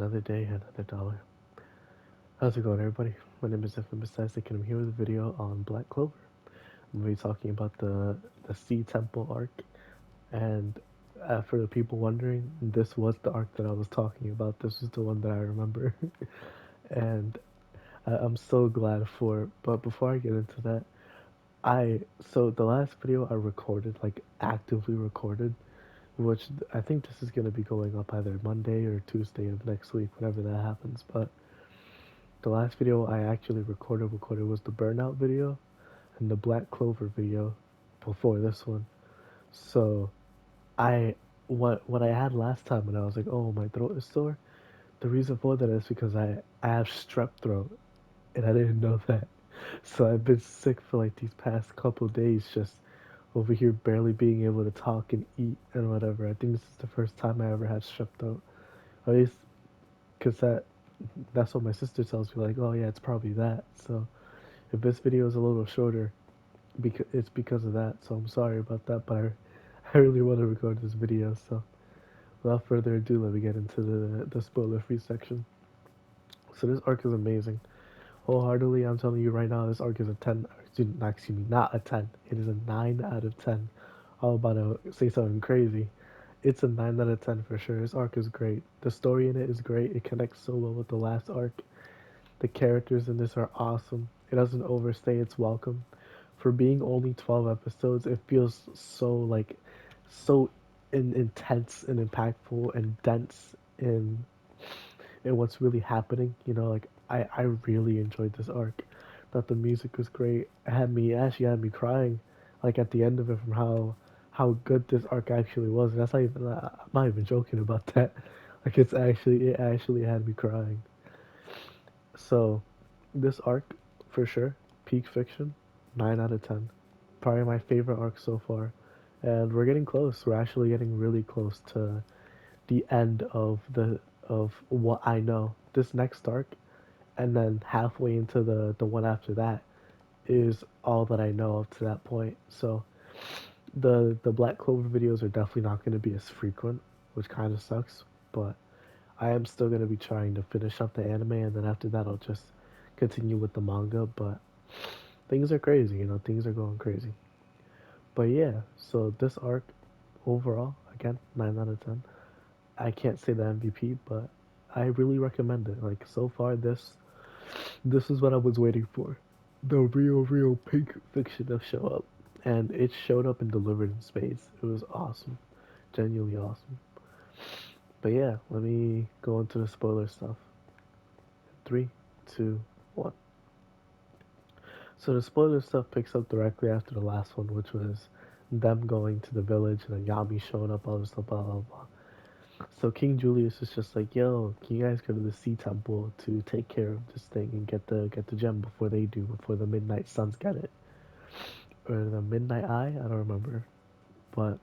Another day, another dollar. How's it going, everybody? My name is Infamous Isaac, and I'm here with a video on Black Clover. I'm going to be talking about the Sea Temple arc, and for the people wondering, this was the arc that I was talking about. This is the one that I remember, and I'm so glad for it. But before I get into that, so the last video I recorded, like actively recorded, which I think this is going to be going up either Monday or Tuesday of next week, whenever that happens, but the last video I actually recorded was the burnout video and the Black Clover video before this one. So I what I had last time when I was like, oh, my throat is sore. The reason for that is because I have strep throat and I didn't know that. So I've been sick for like these past couple days, just over here barely being able to talk and eat and whatever. I think this is the first time I ever had strep throat. At least because that's what my sister tells me. Like, oh yeah, it's probably that. So if this video is a little shorter, because it's because of that. So I'm sorry about that, but I really want to record this video. So without further ado, let me get into the spoiler-free section. So this arc is amazing. Wholeheartedly, I'm telling you right now, this arc is a 10. Excuse me, not a 10. It is a 9 out of 10. I'm about to say something crazy. It's a 9 out of 10 for sure. This arc is great. The story in it is great. It connects so well with the last arc. The characters in this are awesome. It doesn't overstay its welcome. For being only 12 episodes, it feels so so intense and impactful and dense in what's really happening. Like I really enjoyed this arc. Thought the music was great. It actually had me crying, like at the end of it, from how good this arc actually was. And that's not even I'm not even joking about that. Like it actually had me crying. So, this arc, for sure, peak fiction, 9 out of 10. Probably my favorite arc so far. And we're getting close. We're actually getting really close to the end of what I know. This next arc, and then halfway into the one after that, is all that I know up to that point. So the Black Clover videos are definitely not going to be as frequent, which kind of sucks. But I am still gonna be trying to finish up the anime, and then after that, I'll just continue with the manga. But things are crazy, things are going crazy. But yeah, so this arc overall, again, 9 out of 10. I can't say the MVP, but I really recommend it. Like so far, this is what I was waiting for, the real pink fiction to show up, and it showed up and delivered in space. It was awesome, genuinely awesome. But yeah, let me go into the spoiler stuff. Three, two, one. So the spoiler stuff picks up directly after the last one, which was them going to the village and then Yami showing up, all this stuff, blah blah blah. So King Julius is just like, "Yo, can you guys go to the Sea Temple to take care of this thing and get the gem before they do, before the Midnight Suns get it, or the Midnight Eye? I don't remember, but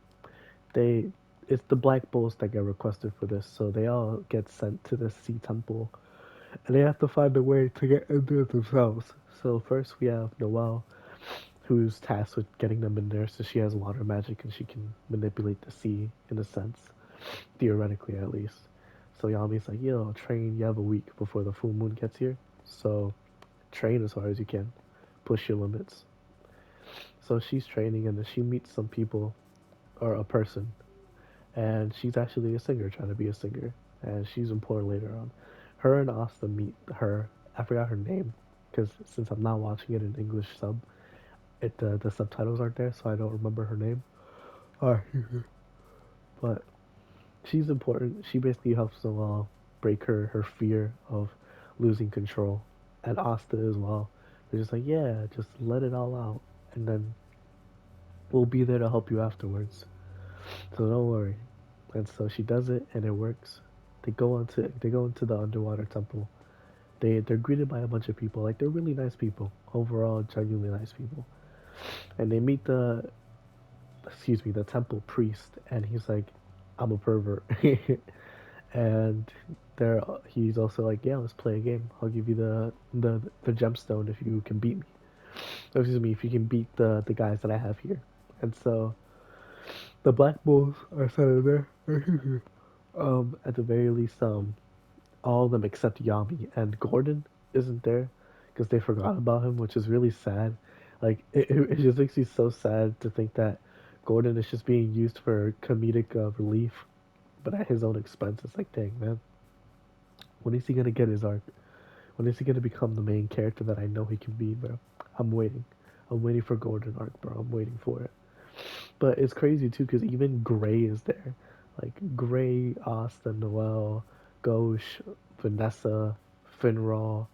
they." It's the Black Bulls that get requested for this, so they all get sent to the Sea Temple and they have to find a way to get into it themselves. So first we have Noelle, who's tasked with getting them in there. So she has water magic and she can manipulate the sea in a sense, theoretically at least. So Yami's like, yo, train. You have a week before the full moon gets here, so train as hard as you can, push your limits. So she's training, and then she meets some people or a person, and she's actually a singer, trying to be a singer, and she's important later on. Her and Asta meet her. I forgot her name because since I'm not watching it in English sub, the subtitles aren't there, so I don't remember her name. Alright, but she's important. She basically helps Noelle break her fear of losing control, and Asta as well. They're just like, yeah, just let it all out, and then we'll be there to help you afterwards. So don't worry. And so she does it, and it works. They go into the underwater temple. They're greeted by a bunch of people. Like they're really nice people. Overall, genuinely nice people. And they meet the temple priest, and he's like, I'm a pervert. And he's also like, yeah, let's play a game. I'll give you the gemstone if you can beat me. Excuse me, if you can beat the guys that I have here. And so the Black Bulls are sent in there. At the very least, all of them except Yami, and Gordon isn't there because they forgot about him, which is really sad. Like it just makes me so sad to think that Gordon is just being used for comedic relief, but at his own expense. It's like, dang man, when is he gonna get his arc? When is he gonna become the main character that I know he can be, bro? I'm waiting. I'm waiting for Gordon arc, bro. I'm waiting for it. But it's crazy too, because even Gray is there. Like Gray, Austin, Noel, Gauche, Vanessa, Finral,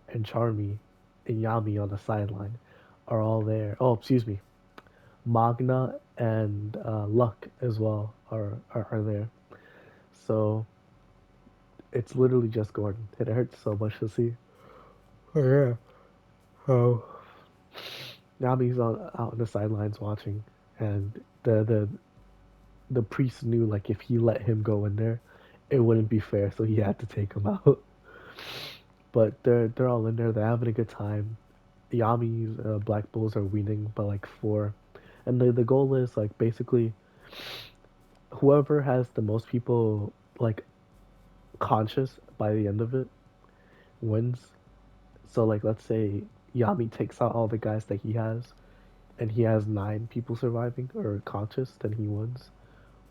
and Charmy, and Yami on the sideline are all there. Oh, excuse me. Magna and Luck as well are there. So it's literally just Gordon. It hurts so much to see. Oh yeah. Oh. Yami's out on the sidelines watching, and the priest knew like if he let him go in there, it wouldn't be fair, so he had to take him out. But they're all in there. They're having a good time. Yami's Black Bulls are winning by like four, and the goal is like basically whoever has the most people like conscious by the end of it wins. So like let's say Yami takes out all the guys that he has, and he has nine people surviving or conscious, then he wins.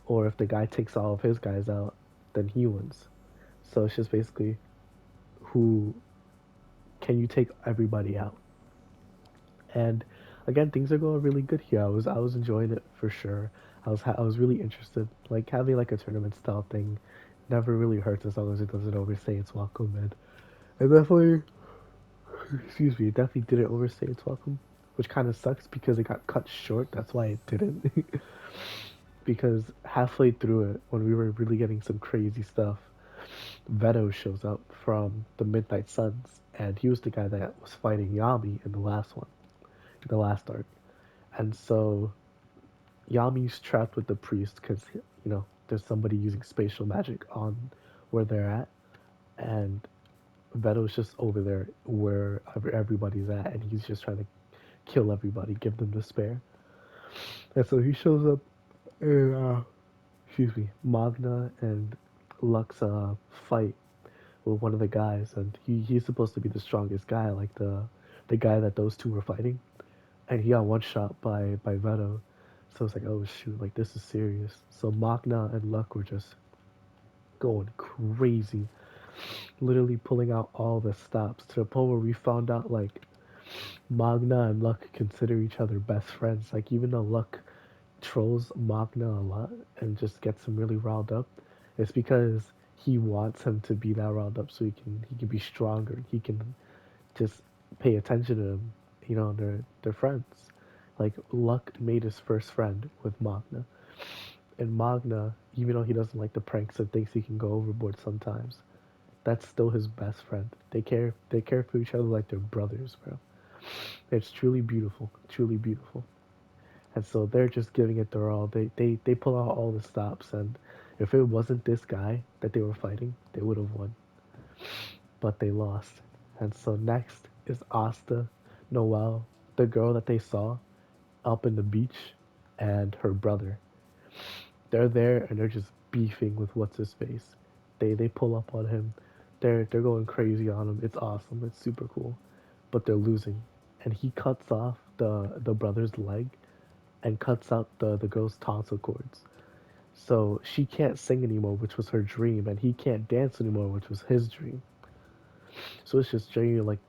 Or if the guy takes all of his guys out, then he wins. So it's just basically who can you take everybody out. And again, things are going really good here. I was enjoying it for sure. I was really interested. Like having like a tournament style thing never really hurts as long as it doesn't overstay its welcome. And it definitely, excuse me, it definitely didn't overstay its welcome, which kind of sucks because it got cut short. That's why it didn't. Because halfway through it, when we were really getting some crazy stuff, Veto shows up from the Midnight Suns, and he was the guy that was fighting Yami in the last one, the last arc. And so Yami's trapped with the priest because there's somebody using spatial magic on where they're at, and Veto's just over there where everybody's at, and he's just trying to kill everybody, give them despair. And so he shows up in, excuse me, Magna and Lux fight with one of the guys, and he's supposed to be the strongest guy, like the guy that those two were fighting, and he got one shot by Veto. So it's like, oh shoot, like this is serious. So Magna and Luck were just going crazy, literally pulling out all the stops to the point where we found out like Magna and Luck consider each other best friends. Like even though Luck trolls Magna a lot and just gets him really riled up, it's because he wants him to be that riled up so he can be stronger. He can just pay attention to him. They're friends. Like Luck made his first friend with Magna, and Magna, even though he doesn't like the pranks and thinks he can go overboard sometimes, that's still his best friend. They care for each other like they're brothers, bro. It's truly beautiful, truly beautiful. And so they're just giving it their all. They pull out all the stops, and if it wasn't this guy that they were fighting, they would have won. But they lost. And so next is Asta, Noelle, the girl that they saw up in the beach, and her brother. They're there and they're just beefing with what's his face. They pull up on him. They're going crazy on him. It's awesome. It's super cool. But they're losing. And he cuts off the brother's leg and cuts out the girl's tonsil cords. So she can't sing anymore, which was her dream, and he can't dance anymore, which was his dream. So it's just genuinely like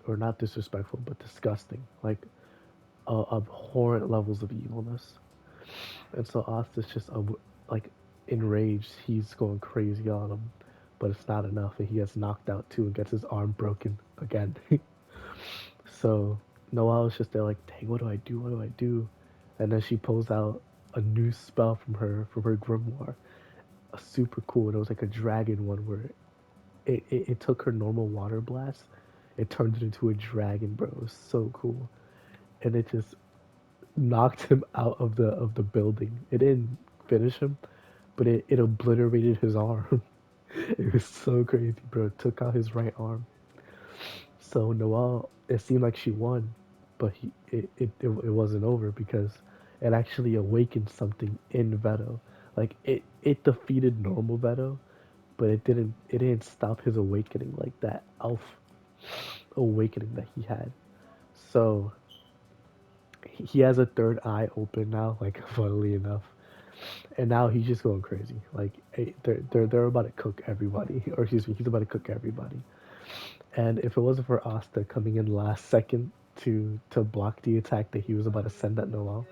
or not disrespectful, but disgusting, like abhorrent levels of evilness. And so Asta's just like enraged. He's going crazy on him, but it's not enough, and he gets knocked out too and gets his arm broken again. So Noelle's just there like, dang, what do I do? What do I do? And then she pulls out a new spell from her grimoire, a super cool. It was like a dragon one where it took her normal water blast, it turned it into a dragon, bro. It was so cool, and it just knocked him out of the building. It didn't finish him, but it obliterated his arm. It was so crazy, bro. It took out his right arm. So Noelle, it seemed like she won, but it wasn't over because it actually awakened something in Veto. Like it defeated normal Veto, but it didn't stop his awakening, like that elf awakening that he had. So he has a third eye open now, like funnily enough, and now he's just going crazy. Like they're about to cook everybody, or excuse me, he's about to cook everybody. And if it wasn't for Asta coming in last second to block the attack that he was about to send at Noel,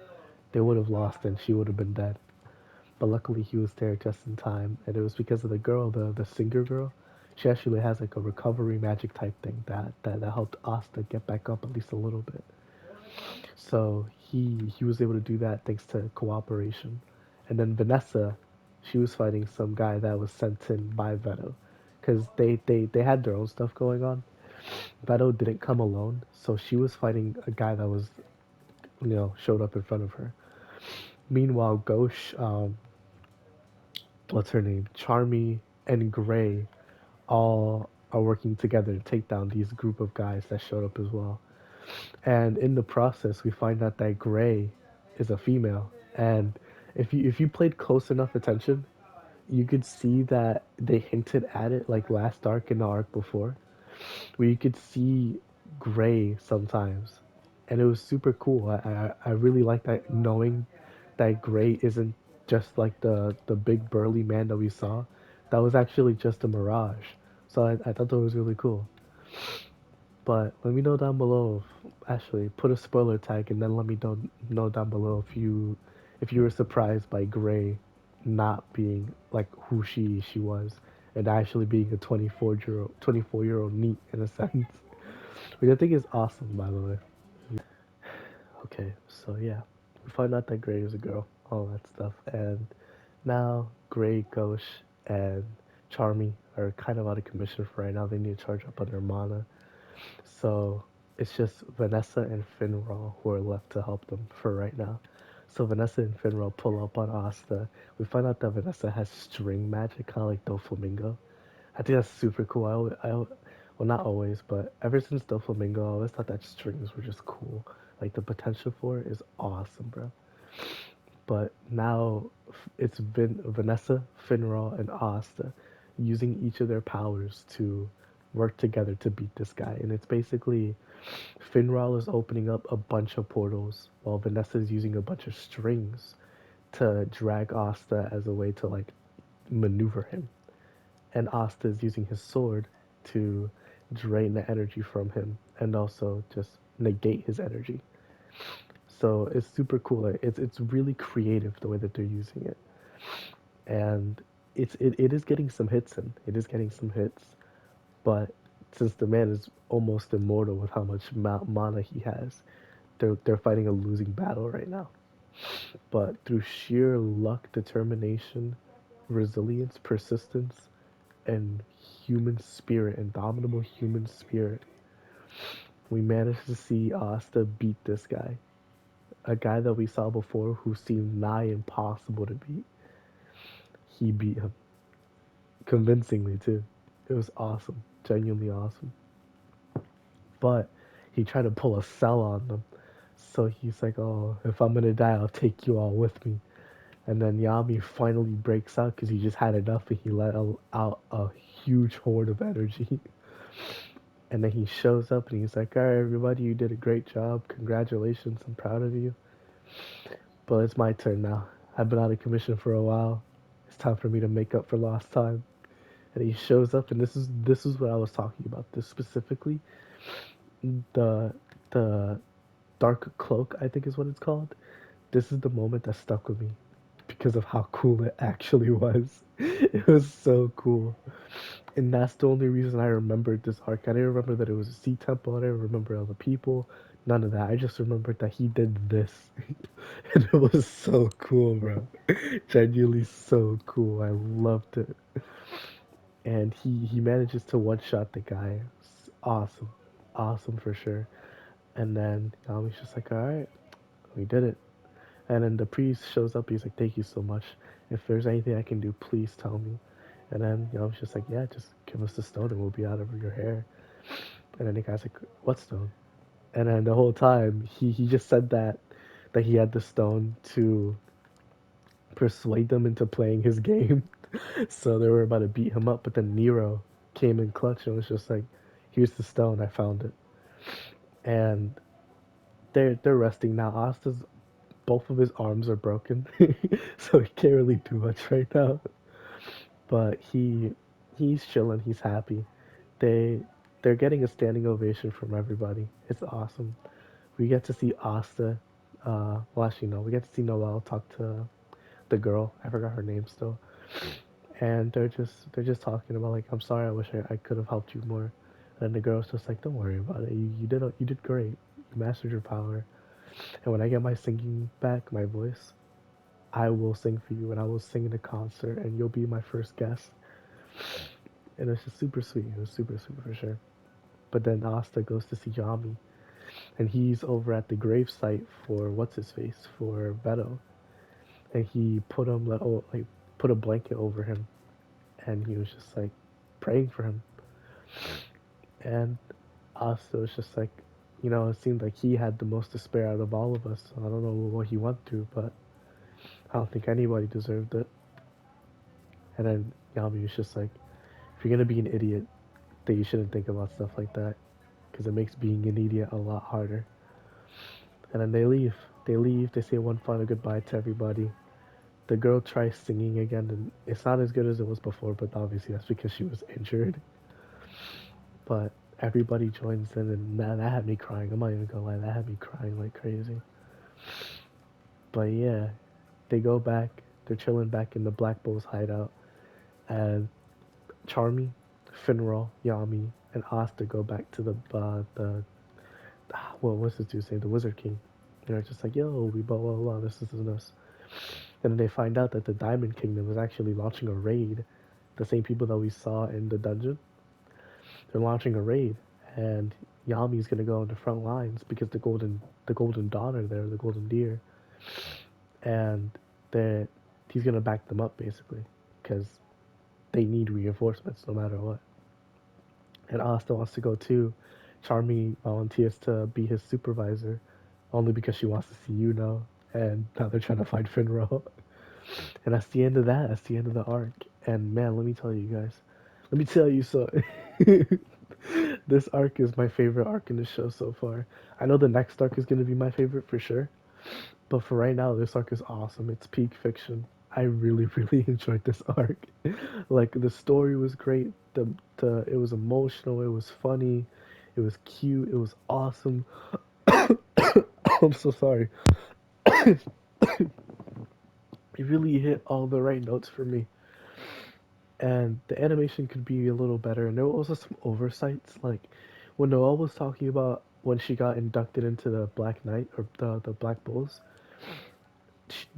they would have lost and she would have been dead. But luckily he was there just in time, and it was because of the girl, the singer girl. She actually has like a recovery magic type thing that helped Asta get back up at least a little bit. So he was able to do that thanks to cooperation. And then Vanessa, she was fighting some guy that was sent in by Veto, because they had their own stuff going on. Veto didn't come alone, so she was fighting a guy that was, showed up in front of her. Meanwhile, Ghosh, what's her name, Charmy and Gray, all are working together to take down these group of guys that showed up as well. And in the process, we find out that Gray is a female. And if you played close enough attention, you could see that they hinted at it like last arc and the arc before, where you could see Gray sometimes, and it was super cool. I really like that, knowing that Gray isn't just like the big burly man that we saw. That was actually just a mirage. So I thought that was really cool. But let me know down below. Actually, put a spoiler tag and then let me know down below if you were surprised by Gray not being like who she was, and actually being a 24-year old neat in a sense, which I think is awesome, by the way. Okay, so yeah, we find out that Gray is a girl, all that stuff, and now Gray, Ghosh, and Charmy are kind of out of commission for right now. They need to charge up on their mana. So it's just Vanessa and Finral who are left to help them for right now. So Vanessa and Finral pull up on Asta. We find out that Vanessa has string magic, kind of like Doflamingo. I think that's super cool. Well, not always, but ever since Doflamingo, I always thought that strings were just cool. Like the potential for it is awesome, bro. But now it's been Vanessa, Finral, and Asta using each of their powers to work together to beat this guy. And it's basically Finral is opening up a bunch of portals while Vanessa is using a bunch of strings to drag Asta as a way to like maneuver him. And Asta is using his sword to drain the energy from him and also just negate his energy. So it's super cool. Like, it's really creative the way that they're using it, and it is getting some hits in. It is getting some hits, but since the man is almost immortal with how much mana he has, they're fighting a losing battle right now. But through sheer luck, determination, resilience, persistence, and human spirit, indomitable human spirit, we managed to see Asta beat this guy. A guy that we saw before who seemed nigh impossible to beat. He beat him convincingly too. It was awesome, genuinely awesome. But he tried to pull a sell on them. So he's like, "Oh, if I'm gonna die, I'll take you all with me." And then Yami finally breaks out because he just had enough, and he let out a huge horde of energy. And then he shows up and he's like, "All right, everybody, you did a great job. Congratulations, I'm proud of you. But it's my turn now. I've been out of commission for a while. It's time for me to make up for lost time." And he shows up, and this is what I was talking about. This specifically, the the dark cloak, I think is what it's called. This is the moment that stuck with me because of how cool it actually was. It was so cool. And that's the only reason I remembered this arc. I didn't remember that it was a sea temple. I didn't remember all the people. None of that. I just remembered that he did this. And it was so cool, bro. Genuinely so cool. I loved it. And he manages to one shot the guy. It's awesome. Awesome for sure. And then Yami's just like, "Alright, we did it." And then the priest shows up. He's like, "Thank you so much. If there's anything I can do, please tell me." And then Yami's just like, "Yeah, just give us the stone and we'll be out of your hair." And then the guy's like, "What stone?" And then the whole time he just said that he had the stone to persuade them into playing his game. So they were about to beat him up, but then Nero came in clutch and was just like, "Here's the stone. I found it." And they're resting now. Asta's both of his arms are broken, so he can't really do much right now. But he's chilling. He's happy. They they're getting a standing ovation from everybody. It's awesome. We get to see Asta. Well, actually, no. We get to see Noelle talk to the girl. I forgot her name still. And they're just talking about like, I'm sorry. I wish I could have helped you more. And the girl's just like, don't worry about it. You did great. You mastered your power. And when I get my singing back, my voice, I will sing for you, and I will sing in a concert, and you'll be my first guest. And it's just super sweet. It was super sweet for sure. But then Asta goes to see Yami, and he's over at the gravesite for what's his face for Beto, and he put him like put a blanket over him, and he was just like praying for him. And Asta was just like, it seemed like he had the most despair out of all of us. So I don't know what he went through, but I don't think anybody deserved it. And then Yami was just like, if you're gonna be an idiot, then you shouldn't think about stuff like that, because it makes being an idiot a lot harder. And then they leave. They leave. They say one final goodbye to everybody. The girl tries singing again, and it's not as good as it was before, but obviously that's because she was injured. But everybody joins in, and that had me crying. I'm not even gonna lie, that had me crying like crazy. But yeah, they go back. They're chilling back in the Black Bull's hideout, and Charmy, Finral, Yami, and Asta go back to the well, what's this dude say? The Wizard King. They're just like, yo, we blah blah blah. This isn't us. And then they find out that the Diamond Kingdom is actually launching a raid. The same people that we saw in the dungeon, they're launching a raid, and Yami's gonna go on the front lines because the Golden Dawn are there, the Golden Deer, and that he's gonna back them up basically because they need reinforcements no matter what. And Asta wants to go too. Charmy volunteers to be his supervisor, only because she wants to see and now they're trying to find Finro. And that's the end of that. That's the end of the arc. And man, let me tell you guys. Let me tell you so. This arc is my favorite arc in the show so far. I know the next arc is gonna be my favorite for sure, but for right now, this arc is awesome. It's peak fiction. I really, really enjoyed this arc. Like the story was great. The it was emotional. It was funny. It was cute. It was awesome. I'm so sorry. It really hit all the right notes for me. And the animation could be a little better. And there were also some oversights, like when Noelle was talking about when she got inducted into the Black Knight or the Black Bulls.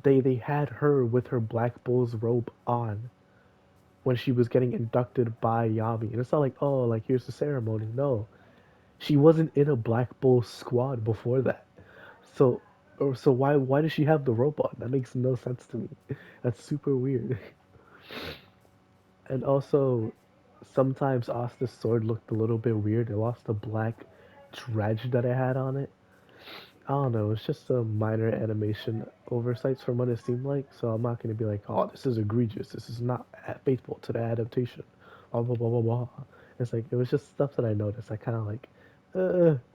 They had her with her Black Bull's robe on when she was getting inducted by Yami, and it's not like, oh, like here's the ceremony. No, she wasn't in a Black Bull squad before that. So, so why does she have the robe on? That makes no sense to me. That's super weird. And also, sometimes Asta's sword looked a little bit weird. It lost the black dredge that it had on it. I don't know. It's just a minor animation oversights from what it seemed like. So I'm not gonna be like, oh, this is egregious. This is not faithful to the adaptation. Blah blah blah blah blah. It's like it was just stuff that I noticed. I kind of like,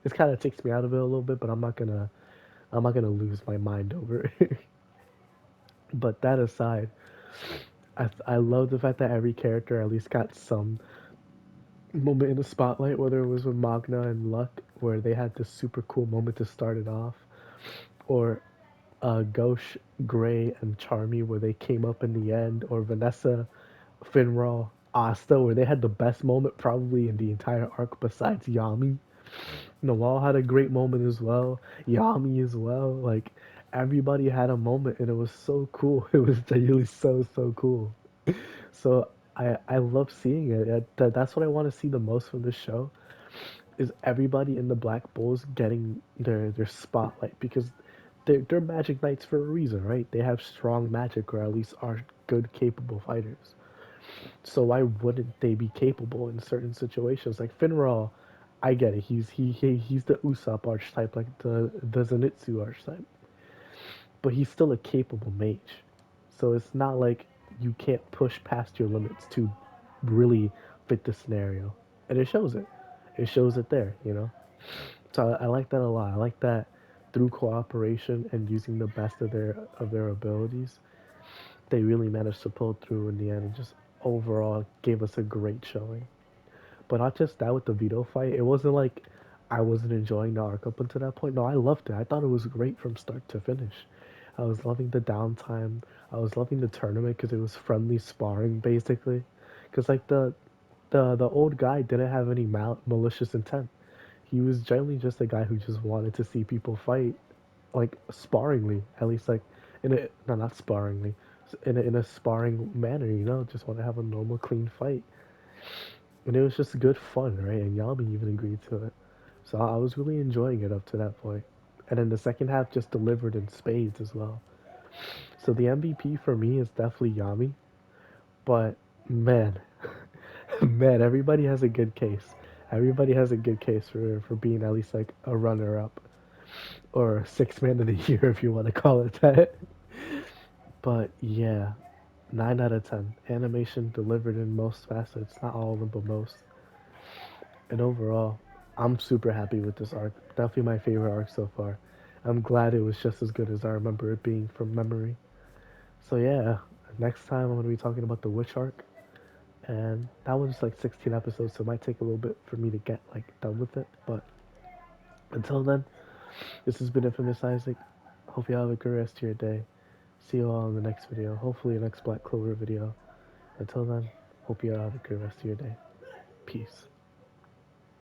it kind of takes me out of it a little bit. But I'm not gonna lose my mind over it. But that aside, I love the fact that every character at least got some moment in the spotlight, whether it was with Magna and Luck, where they had this super cool moment to start it off, or Gauche, Gray, and Charmy, where they came up in the end, or Vanessa, Finral, Asta, where they had the best moment probably in the entire arc besides Yami. Nawal had a great moment as well. Yami as well. Like everybody had a moment, and it was so cool. It was genuinely so cool. So I love seeing it. That's what I want to see the most from this show is everybody in the Black Bulls getting their spotlight because they're Magic Knights for a reason, right? They have strong magic or at least are good, capable fighters. So why wouldn't they be capable in certain situations? Like Finral, I get it. He's the Usopp archetype, like the Zenitsu archetype, but he's still a capable mage. So it's not like you can't push past your limits to really fit the scenario, and it shows it. It shows it there, you know. So I like that a lot. I like that through cooperation and using the best of their abilities, they really managed to pull through in the end and just overall gave us a great showing. But not just that with the veto fight, it wasn't like I wasn't enjoying the arc up until that point. No, I loved it. I thought it was great from start to finish. I was loving the downtime. I was loving the tournament because it was friendly sparring basically. Because like the old guy didn't have any malicious intent. He was generally just a guy who just wanted to see people fight, like sparringly, at least like in a no not sparringly, in a sparring manner, you know, just want to have a normal clean fight, and it was just good fun, right? And Yami even agreed to it, so I was really enjoying it up to that point, and then the second half just delivered in spades as well. So the MVP for me is definitely Yami, but man, man, everybody has a good case. Everybody has a good case for being at least like a runner up or six man of the year if you want to call it that. But yeah, 9 out of 10. Animation delivered in most facets, not all of them, but most. And overall, I'm super happy with this arc. Definitely my favorite arc so far. I'm glad it was just as good as I remember it being from memory. So yeah, next time I'm going to be talking about the Witch arc. And that one's like 16 episodes, so it might take a little bit for me to get like done with it. But until then, this has been Infamous Isaac. Hope you have a good rest of your day. See you all in the next video. Hopefully, the next Black Clover video. Until then, hope you all have a good rest of your day. Peace.